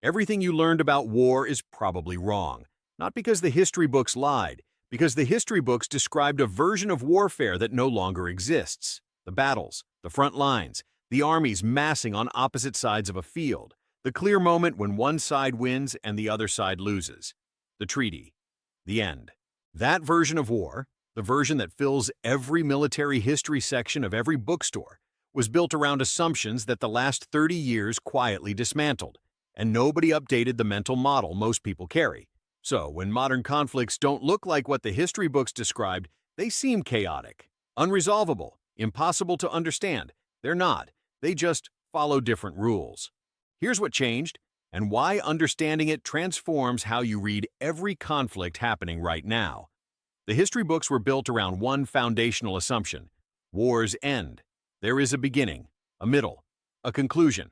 Everything you learned about war is probably wrong. Not because the history books lied, because the history books described a version of warfare that no longer exists. The battles, the front lines, the armies massing on opposite sides of a field, the clear moment when one side wins and the other side loses. The treaty. The end. That version of war, the version that fills every military history section of every bookstore, was built around assumptions that the last 30 years quietly dismantled, and nobody updated the mental model most people carry. So, when modern conflicts don't look like what the history books described, they seem chaotic, unresolvable, impossible to understand. They're not. They just follow different rules. Here's what changed, and why understanding it transforms how you read every conflict happening right now. The history books were built around one foundational assumption: wars end. There is a beginning, a middle, a conclusion.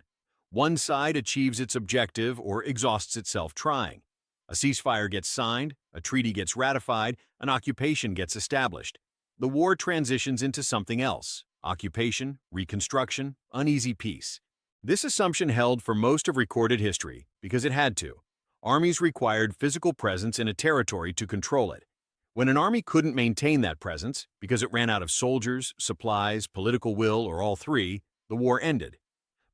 One side achieves its objective or exhausts itself trying. A ceasefire gets signed, a treaty gets ratified, an occupation gets established. The war transitions into something else: occupation, reconstruction, uneasy peace. This assumption held for most of recorded history because it had to. Armies required physical presence in a territory to control it. When an army couldn't maintain that presence because it ran out of soldiers, supplies, political will, or all three, the war ended.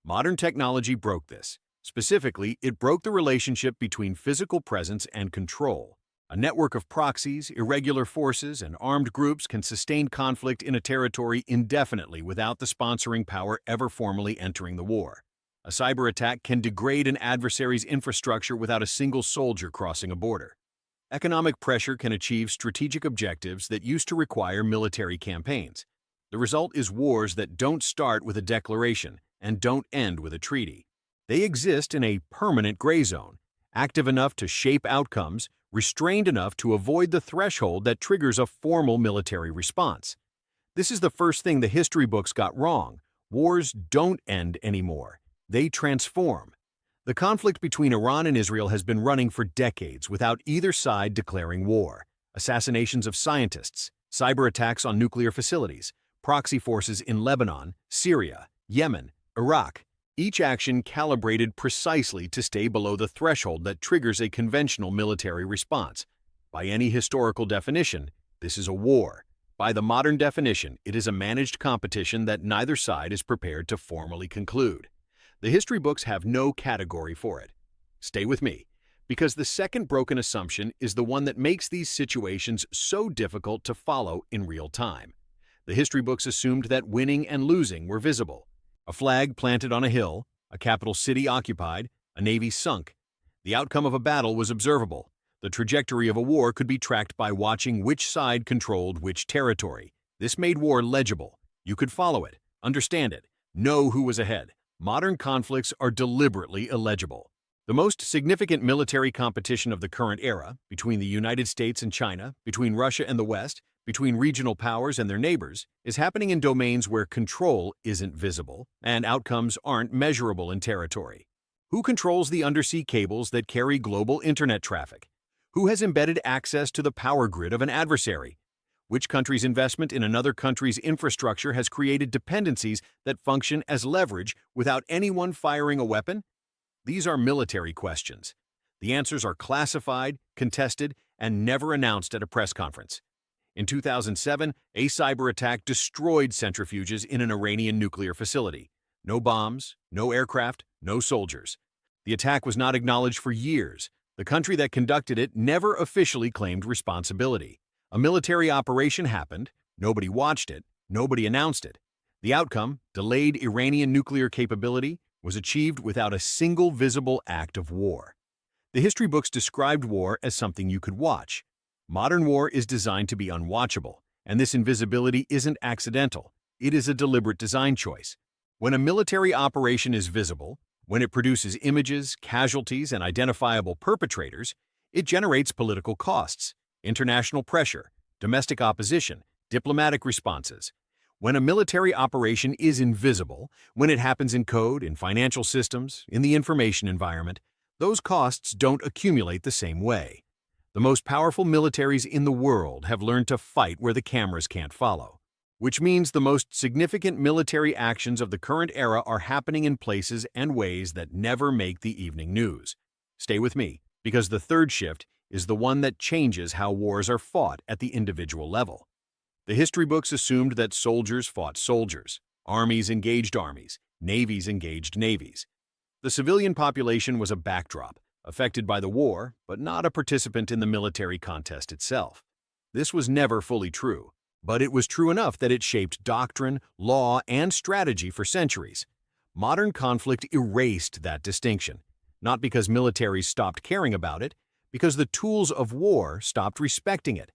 Modern technology broke this. Specifically, it broke the relationship between physical presence and control. A network of proxies, irregular forces, and armed groups can sustain conflict in a territory indefinitely without the sponsoring power ever formally entering the war. A cyber attack can degrade an adversary's infrastructure without a single soldier crossing a border. Economic pressure can achieve strategic objectives that used to require military campaigns. The result is wars that don't start with a declaration and don't end with a treaty. They exist in a permanent gray zone, active enough to shape outcomes, restrained enough to avoid the threshold that triggers a formal military response. This is the first thing the history books got wrong. Wars don't end anymore. They transform. The conflict between Iran and Israel has been running for decades without either side declaring war. Assassinations of scientists, cyber attacks on nuclear facilities, proxy forces in Lebanon, Syria, Yemen, Iraq. Each action calibrated precisely to stay below the threshold that triggers a conventional military response. By any historical definition, this is a war. By the modern definition, it is a managed competition that neither side is prepared to formally conclude. The history books have no category for it. Stay with me, because the second broken assumption is the one that makes these situations so difficult to follow in real time. The history books assumed that winning and losing were visible. A flag planted on a hill, a capital city occupied, a navy sunk. The outcome of a battle was observable. The trajectory of a war could be tracked by watching which side controlled which territory. This made war legible. You could follow it, understand it, know who was ahead. Modern conflicts are deliberately illegible. The most significant military competition of the current era, between the United States and China, between Russia and the West, between regional powers and their neighbors, is happening in domains where control isn't visible and outcomes aren't measurable in territory. Who controls the undersea cables that carry global internet traffic? Who has embedded access to the power grid of an adversary? Which country's investment in another country's infrastructure has created dependencies that function as leverage without anyone firing a weapon? These are military questions. The answers are classified, contested, and never announced at a press conference. In 2007, a cyber attack destroyed centrifuges in an Iranian nuclear facility. No bombs, no aircraft, no soldiers. The attack was not acknowledged for years. The country that conducted it never officially claimed responsibility. A military operation happened, nobody watched it, nobody announced it. The outcome, delayed Iranian nuclear capability, was achieved without a single visible act of war. The history books described war as something you could watch. Modern war is designed to be unwatchable, and this invisibility isn't accidental. It is a deliberate design choice. When a military operation is visible, when it produces images, casualties, and identifiable perpetrators, it generates political costs, international pressure, domestic opposition, diplomatic responses. When a military operation is invisible, when it happens in code, in financial systems, in the information environment, those costs don't accumulate the same way. The most powerful militaries in the world have learned to fight where the cameras can't follow, which means the most significant military actions of the current era are happening in places and ways that never make the evening news. Stay with me, because the third shift is the one that changes how wars are fought at the individual level. The history books assumed that soldiers fought soldiers, armies engaged armies, navies engaged navies. The civilian population was a backdrop, affected by the war, but not a participant in the military contest itself. This was never fully true, but it was true enough that it shaped doctrine, law, and strategy for centuries. Modern conflict erased that distinction, not because militaries stopped caring about it, because the tools of war stopped respecting it.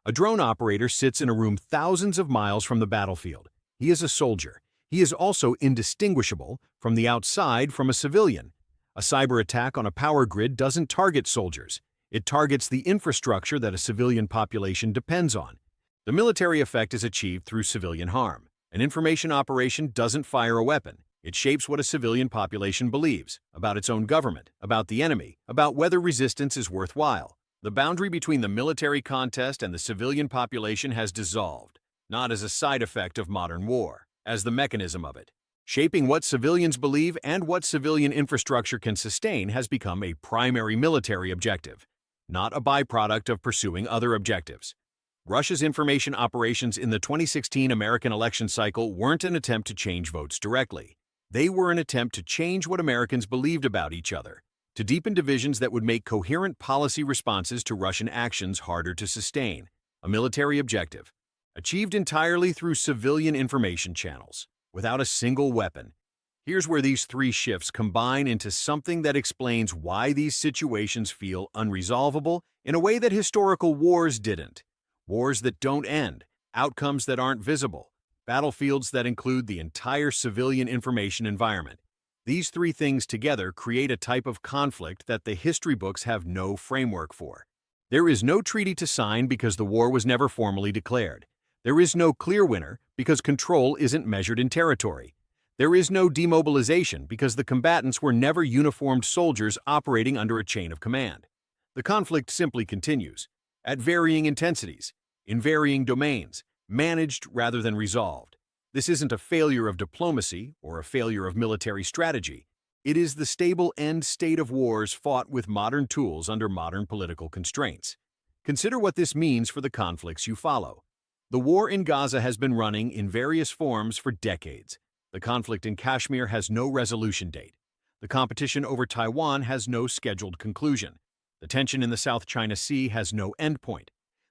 A drone operator sits in a room thousands of miles from the battlefield. He is a soldier. He is also indistinguishable from the outside from a civilian. A cyber attack on a power grid doesn't target soldiers. It targets the infrastructure that a civilian population depends on. The military effect is achieved through civilian harm. An information operation doesn't fire a weapon. It shapes what a civilian population believes about its own government, about the enemy, about whether resistance is worthwhile. The boundary between the military contest and the civilian population has dissolved, not as a side effect of modern war, as the mechanism of it. Shaping what civilians believe and what civilian infrastructure can sustain has become a primary military objective, not a byproduct of pursuing other objectives. Russia's information operations in the 2016 American election cycle weren't an attempt to change votes directly. They were an attempt to change what Americans believed about each other, to deepen divisions that would make coherent policy responses to Russian actions harder to sustain. A military objective, achieved entirely through civilian information channels, without a single weapon. Here's where these three shifts combine into something that explains why these situations feel unresolvable in a way that historical wars didn't. Wars that don't end, outcomes that aren't visible, battlefields that include the entire civilian information environment. These three things together create a type of conflict that the history books have no framework for. There is no treaty to sign because the war was never formally declared. There is no clear winner because control isn't measured in territory. There is no demobilization because the combatants were never uniformed soldiers operating under a chain of command. The conflict simply continues, at varying intensities, in varying domains, managed rather than resolved. This isn't a failure of diplomacy or a failure of military strategy. It is the stable end state of wars fought with modern tools under modern political constraints. Consider what this means for the conflicts you follow. The war in Gaza has been running in various forms for decades. The conflict in Kashmir has no resolution date. The competition over Taiwan has no scheduled conclusion. The tension in the South China Sea has no endpoint.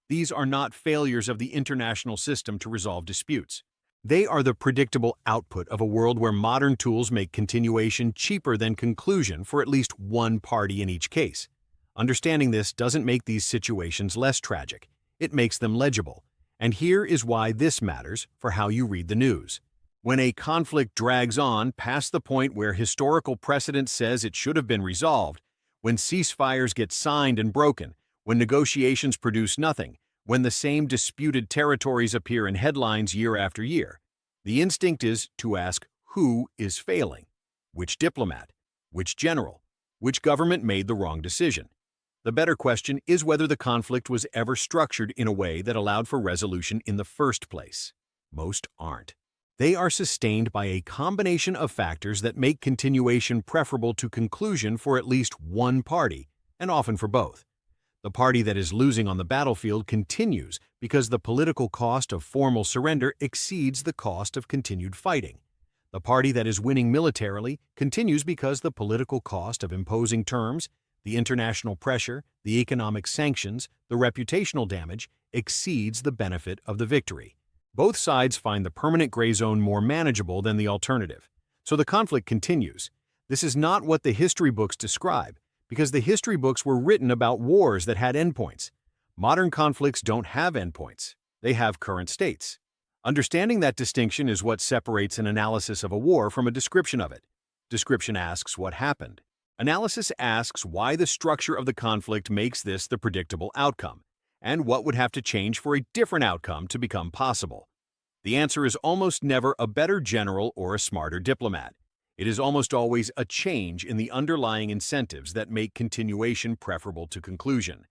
These are not failures of the international system to resolve disputes. They are the predictable output of a world where modern tools make continuation cheaper than conclusion for at least one party in each case. Understanding this doesn't make these situations less tragic. It makes them legible. And here is why this matters for how you read the news. When a conflict drags on past the point where historical precedent says it should have been resolved, when ceasefires get signed and broken, when negotiations produce nothing, when the same disputed territories appear in headlines year after year, the instinct is to ask who is failing, which diplomat, which general, which government made the wrong decision. The better question is whether the conflict was ever structured in a way that allowed for resolution in the first place. Most aren't. They are sustained by a combination of factors that make continuation preferable to conclusion for at least one party, and often for both. The party that is losing on the battlefield continues because the political cost of formal surrender exceeds the cost of continued fighting. The party that is winning militarily continues because the political cost of imposing terms, the international pressure, the economic sanctions, the reputational damage exceeds the benefit of the victory. Both sides find the permanent gray zone more manageable than the alternative. So the conflict continues. This is not what the history books describe, because the history books were written about wars that had endpoints. Modern conflicts don't have endpoints. They have current states. Understanding that distinction is what separates an analysis of a war from a description of it. Description asks what happened. Analysis asks why the structure of the conflict makes this the predictable outcome, and what would have to change for a different outcome to become possible. The answer is almost never a better general or a smarter diplomat. It is almost always a change in the underlying incentives that make continuation preferable to conclusion.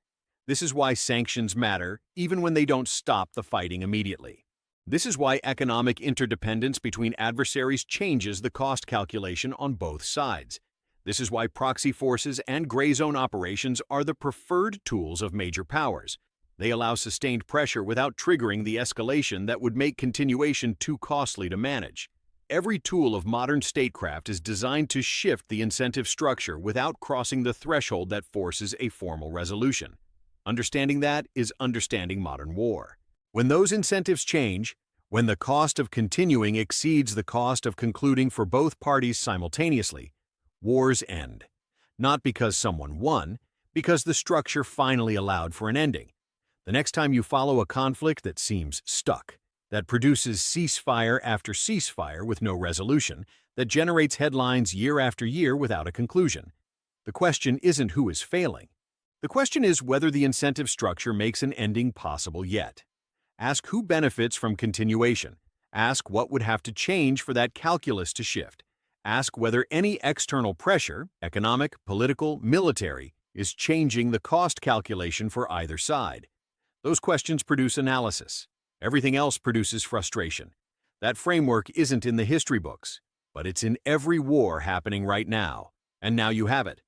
This is why sanctions matter, even when they don't stop the fighting immediately. This is why economic interdependence between adversaries changes the cost calculation on both sides. This is why proxy forces and gray zone operations are the preferred tools of major powers. They allow sustained pressure without triggering the escalation that would make continuation too costly to manage. Every tool of modern statecraft is designed to shift the incentive structure without crossing the threshold that forces a formal resolution. Understanding that is understanding modern war. When those incentives change, when the cost of continuing exceeds the cost of concluding for both parties simultaneously, wars end. Not because someone won, because the structure finally allowed for an ending. The next time you follow a conflict that seems stuck, that produces ceasefire after ceasefire with no resolution, that generates headlines year after year without a conclusion, the question isn't who is failing. The question is whether the incentive structure makes an ending possible yet. Ask who benefits from continuation. Ask what would have to change for that calculus to shift. Ask whether any external pressure, economic, political, military, is changing the cost calculation for either side. Those questions produce analysis. Everything else produces frustration. That framework isn't in the history books, but it's in every war happening right now. And now you have it.